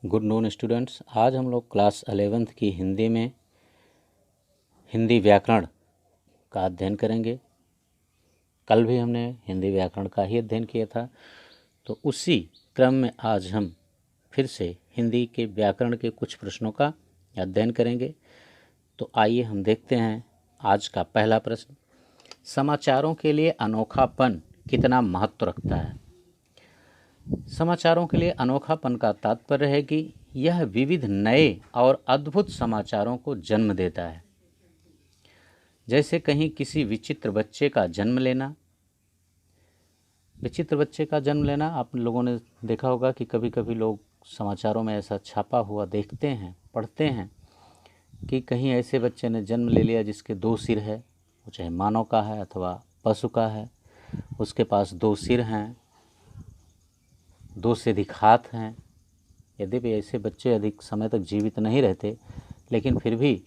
Good noon students. आज हम लोग क्लास 11th की हिंदी में हिंदी व्याकरण का अध्ययन करेंगे। कल भी हमने हिंदी व्याकरण का ही अध्ययन किया था, तो उसी क्रम में आज हम फिर से हिंदी के व्याकरण के कुछ प्रश्नों का अध्ययन करेंगे। तो आइए हम देखते हैं आज का पहला प्रश्न। समाचारों के लिए अनोखापन कितना महत्व रखता है? समाचारों के लिए अनोखापन का तात्पर्य है कि यह विविध नए और अद्भुत समाचारों को जन्म देता है। जैसे कहीं किसी विचित्र बच्चे का जन्म लेना। विचित्र बच्चे का जन्म लेना आप लोगों ने देखा होगा कि कभी कभी लोग समाचारों में ऐसा छापा हुआ देखते हैं, पढ़ते हैं कि कहीं ऐसे बच्चे ने जन्म ले लिया जिसके 2 सिर है, वो चाहे मानव का है अथवा पशु का है, उसके पास 2 सिर हैं, 2 से अधिक हाथ हैं। यद्यपि ऐसे बच्चे अधिक समय तक जीवित नहीं रहते, लेकिन फिर भी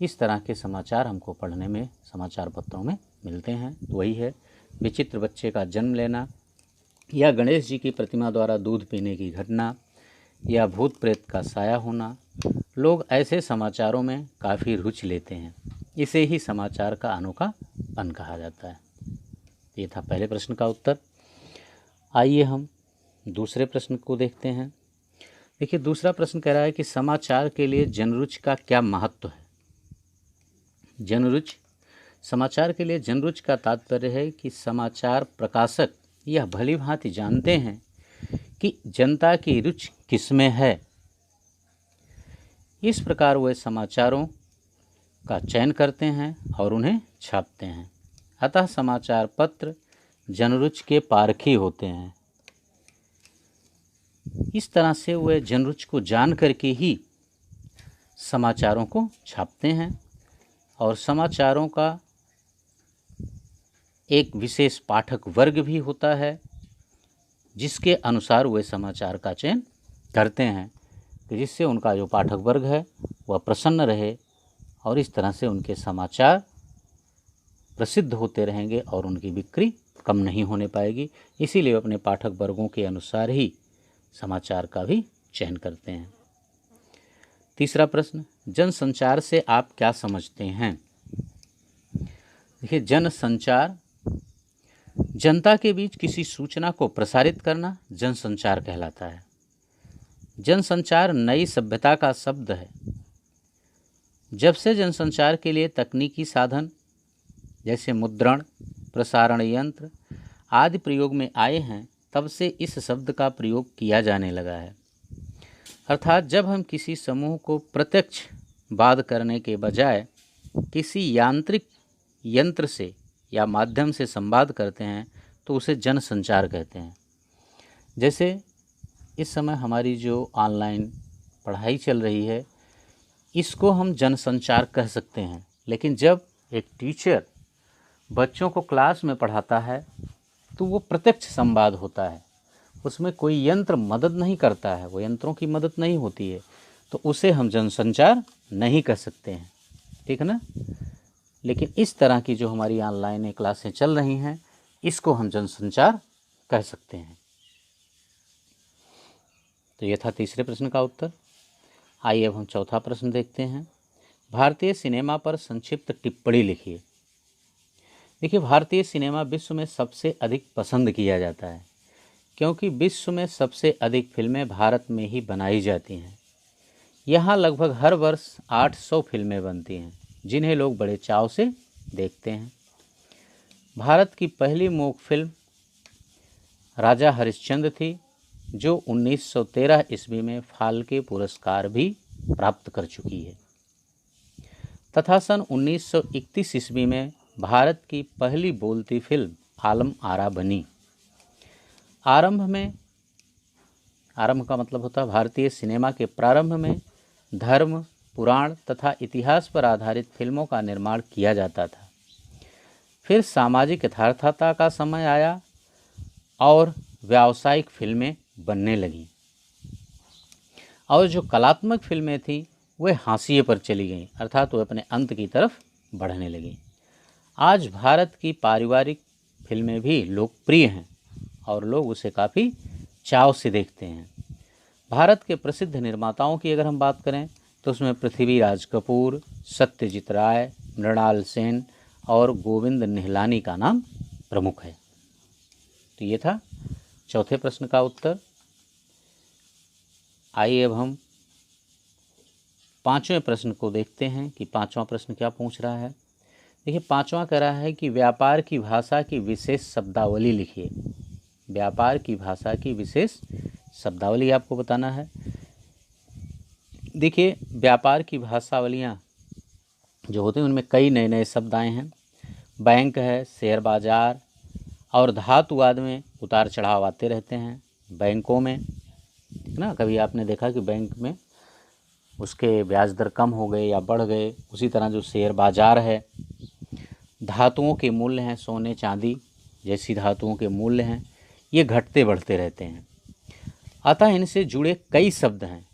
इस तरह के समाचार हमको पढ़ने में समाचार पत्रों में मिलते हैं। तो वही है विचित्र बच्चे का जन्म लेना, या गणेश जी की प्रतिमा द्वारा दूध पीने की घटना, या भूत प्रेत का साया होना। लोग ऐसे समाचारों में काफ़ी रुचि लेते हैं। इसे ही समाचार का अनोखापन कहा जाता है। ये था पहले प्रश्न का उत्तर। आइए हम दूसरे प्रश्न को देखते हैं। देखिए, दूसरा प्रश्न कह रहा है कि समाचार के लिए जनरुचि का क्या महत्व है? जनरुचि, समाचार के लिए जनरुचि का तात्पर्य है कि समाचार प्रकाशक यह भली भांति जानते हैं कि जनता की रुचि किसमें है। इस प्रकार वे समाचारों का चयन करते हैं और उन्हें छापते हैं। अतः समाचार पत्र जनरुचि के पारखी होते हैं। इस तरह से वे जनरुचि को जान करके ही समाचारों को छापते हैं, और समाचारों का एक विशेष पाठक वर्ग भी होता है जिसके अनुसार वे समाचार का चयन करते हैं, कि जिससे उनका जो पाठक वर्ग है वह प्रसन्न रहे, और इस तरह से उनके समाचार प्रसिद्ध होते रहेंगे और उनकी बिक्री कम नहीं होने पाएगी। इसीलिए वे अपने पाठक वर्गों के अनुसार ही समाचार का भी चयन करते हैं। तीसरा प्रश्न, जनसंचार से आप क्या समझते हैं? देखिए, जनसंचार जनता के बीच किसी सूचना को प्रसारित करना जनसंचार कहलाता है। जनसंचार नई सभ्यता का शब्द है। जब से जनसंचार के लिए तकनीकी साधन जैसे मुद्रण, प्रसारण यंत्र आदि प्रयोग में आए हैं, तब से इस शब्द का प्रयोग किया जाने लगा है। अर्थात जब हम किसी समूह को प्रत्यक्ष बात करने के बजाय किसी यांत्रिक यंत्र से या माध्यम से संवाद करते हैं तो उसे जनसंचार कहते हैं। जैसे इस समय हमारी जो ऑनलाइन पढ़ाई चल रही है, इसको हम जनसंचार कह सकते हैं। लेकिन जब एक टीचर बच्चों को क्लास में पढ़ाता है तो वो प्रत्यक्ष संवाद होता है, उसमें कोई यंत्र मदद नहीं करता है, वो यंत्रों की मदद नहीं होती है, तो उसे हम जनसंचार नहीं कह सकते हैं। ठीक है ना? लेकिन इस तरह की जो हमारी ऑनलाइन क्लासें चल रही हैं, इसको हम जनसंचार कह सकते हैं। तो ये था तीसरे प्रश्न का उत्तर। आइए अब हम चौथा प्रश्न देखते हैं। भारतीय सिनेमा पर संक्षिप्त टिप्पणी लिखिए। देखिए, भारतीय सिनेमा विश्व में सबसे अधिक पसंद किया जाता है, क्योंकि विश्व में सबसे अधिक फिल्में भारत में ही बनाई जाती हैं। यहाँ लगभग हर वर्ष 800 फिल्में बनती हैं, जिन्हें लोग बड़े चाव से देखते हैं। भारत की पहली मूक फिल्म राजा हरिश्चंद्र थी, जो 1913 ईस्वी में फाल्के पुरस्कार भी प्राप्त कर चुकी है, तथा सन 1931 ईस्वी में भारत की पहली बोलती फिल्म आलम आरा बनी। आरंभ का मतलब होता है भारतीय सिनेमा के प्रारंभ में धर्म, पुराण तथा इतिहास पर आधारित फिल्मों का निर्माण किया जाता था। फिर सामाजिक यथार्थता का समय आया और व्यावसायिक फिल्में बनने लगीं, और जो कलात्मक फिल्में थीं वे हाशिए पर चली गईं, अर्थात वो अपने अंत की तरफ बढ़ने लगीं। आज भारत की पारिवारिक फिल्में भी लोकप्रिय हैं और लोग उसे काफ़ी चाव से देखते हैं। भारत के प्रसिद्ध निर्माताओं की अगर हम बात करें तो उसमें पृथ्वीराज कपूर, सत्यजीत राय, मृणाल सेन और गोविंद निहलानी का नाम प्रमुख है। तो ये था चौथे प्रश्न का उत्तर। आइए अब हम पांचवें प्रश्न को देखते हैं कि पांचवा प्रश्न क्या पूछ रहा है। देखिए, पांचवा कह रहा है कि व्यापार की भाषा की विशेष शब्दावली लिखिए। व्यापार की भाषा की विशेष शब्दावली आपको बताना है। देखिए, व्यापार की भाषावलियाँ जो होते हैं उनमें कई नए नए शब्द आए हैं। बैंक है, शेयर बाजार और धातु आदि में उतार चढ़ाव आते रहते हैं। बैंकों में ना, कभी आपने देखा कि बैंक में उसके ब्याज दर कम हो गए या बढ़ गए। उसी तरह जो शेयर बाजार है, धातुओं के मूल्य हैं, सोने चांदी जैसी धातुओं के मूल्य हैं, ये घटते बढ़ते रहते हैं। अतः इनसे जुड़े कई शब्द हैं,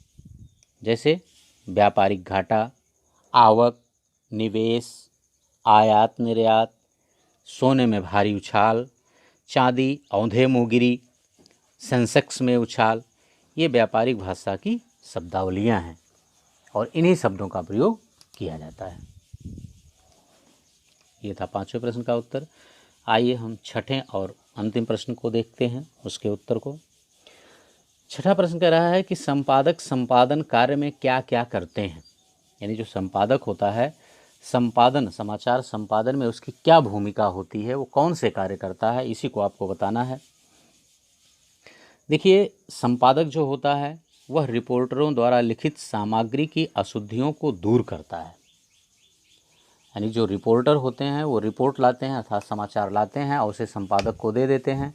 जैसे व्यापारिक घाटा, आवक, निवेश, आयात निर्यात, सोने में भारी उछाल, चांदी औंधे मुँह गिरी, सेंसेक्स में उछाल। ये व्यापारिक भाषा की शब्दावलियाँ हैं और इन्हीं शब्दों का प्रयोग किया जाता है। ये था पांचवें प्रश्न का उत्तर। आइए हम छठे और अंतिम प्रश्न को देखते हैं, उसके उत्तर को। छठा प्रश्न कह रहा है कि संपादक संपादन कार्य में क्या क्या करते हैं। यानी जो संपादक होता है, संपादन, समाचार संपादन में उसकी क्या भूमिका होती है, वो कौन से कार्य करता है, इसी को आपको बताना है। देखिए, संपादक जो होता है वह रिपोर्टरों द्वारा लिखित सामग्री की अशुद्धियों को दूर करता है। यानी जो रिपोर्टर होते हैं वो रिपोर्ट लाते हैं अर्थात समाचार लाते हैं और उसे संपादक को दे देते हैं।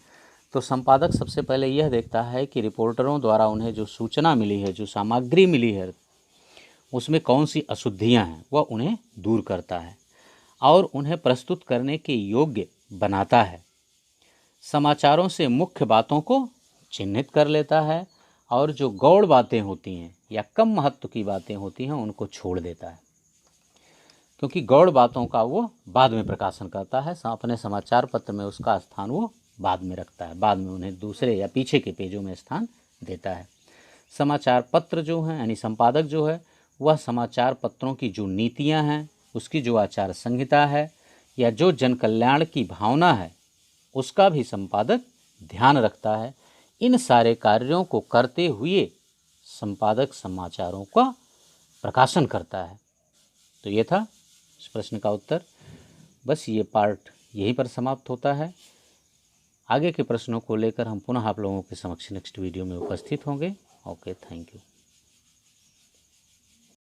तो संपादक सबसे पहले यह देखता है कि रिपोर्टरों द्वारा उन्हें जो सूचना मिली है, जो सामग्री मिली है, उसमें कौन सी अशुद्धियां हैं, वह उन्हें दूर करता है और उन्हें प्रस्तुत करने के योग्य बनाता है। समाचारों से मुख्य बातों को चिन्हित कर लेता है और जो गौड़ बातें होती हैं या कम महत्व की बातें होती हैं उनको छोड़ देता है, क्योंकि गौड़ बातों का वो बाद में प्रकाशन करता है। अपने समाचार पत्र में उसका स्थान वो बाद में रखता है, बाद में उन्हें दूसरे या पीछे के पेजों में स्थान देता है। समाचार पत्र जो हैं, यानी संपादक जो है, वह समाचार पत्रों की जो नीतियां हैं, उसकी जो आचार संहिता है या जो जन कल्याण की भावना है, उसका भी संपादक ध्यान रखता है। इन सारे कार्यों को करते हुए संपादक समाचारों का प्रकाशन करता है। तो ये था इस प्रश्न का उत्तर। बस ये पार्ट यहीं पर समाप्त होता है। आगे के प्रश्नों को लेकर हम पुनः आप लोगों के समक्ष नेक्स्ट वीडियो में उपस्थित होंगे। Okay, thank you.